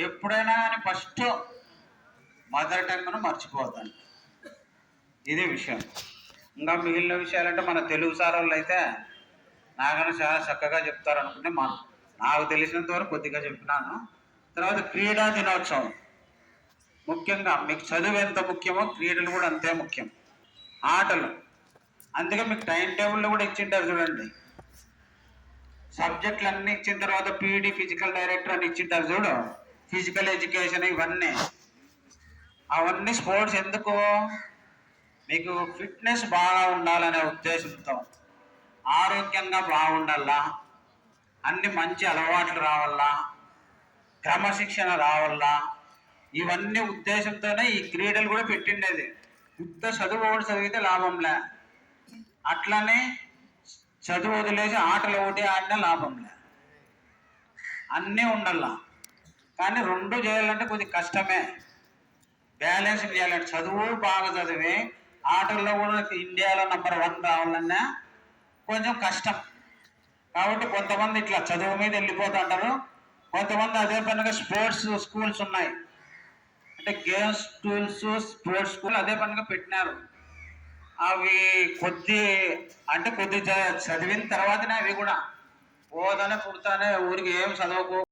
ఎప్పుడైనా కానీ first mother టంగ్ను మర్చిపోతాను. ఇదే విషయం. ఇంకా మిగిలిన విషయాలంటే మన తెలుగు సార్ వాళ్ళు అయితే నాకన్నా చాలా చక్కగా చెప్తారు అనుకుంటే నాకు తెలిసినంత వరకు కొద్దిగా చెప్పినాను. తర్వాత క్రీడా దినోత్సవం, ముఖ్యంగా మీకు చదువు ఎంత ముఖ్యమో క్రీడలు కూడా అంతే ముఖ్యం, ఆటలు. అందుకే మీకు టైం టేబుల్లో కూడా ఇచ్చింటారు చూడండి, సబ్జెక్టులు అన్నీ ఇచ్చిన తర్వాత పీఈడి ఫిజికల్ డైరెక్టర్ అని ఇచ్చింటారు చూడు, ఫిజికల్ ఎడ్యుకేషన్ ఇవన్నీ. అవన్నీ స్పోర్ట్స్ ఎందుకు, మీకు ఫిట్నెస్ బాగా ఉండాలనే ఉద్దేశంతో, ఆరోగ్యంగా బాగుండాలా, అన్ని మంచి అలవాట్లు రావాలా, క్రమశిక్షణ రావాలా, ఇవన్నీ ఉద్దేశంతోనే ఈ క్రీడలు కూడా పెట్టిండేది. ఉత్త చదువు ఒకటి చదివితే లాభంలే, అట్లనే చదువు వదిలేసి ఆటలు ఒకటి ఆడినా లాభంలే, అన్నీ ఉండాలా. కానీ రెండు చేయాలంటే కొద్దిగా కష్టమే, బ్యాలెన్స్ చేయాలంటే చదువు బాగా చదివి ఆటల్లో కూడా ఇండియాలో నెంబర్ 1 రావాలన్నా కొంచెం కష్టం. కాబట్టి కొంతమంది ఇట్లా చదువు మీద వెళ్ళిపోతుంటారు, కొంతమంది అదే పనిగా స్పోర్ట్స్ స్కూల్స్ ఉన్నాయి, అంటే గేమ్స్ స్కూల్స్, స్పోర్ట్స్ స్కూల్ అదే పనిగా పెట్టినారు. అవి కొద్ది చదివిన తర్వాతనే అవి కూడా పోతానే పుడతానే ఊరికి ఏం చదవకు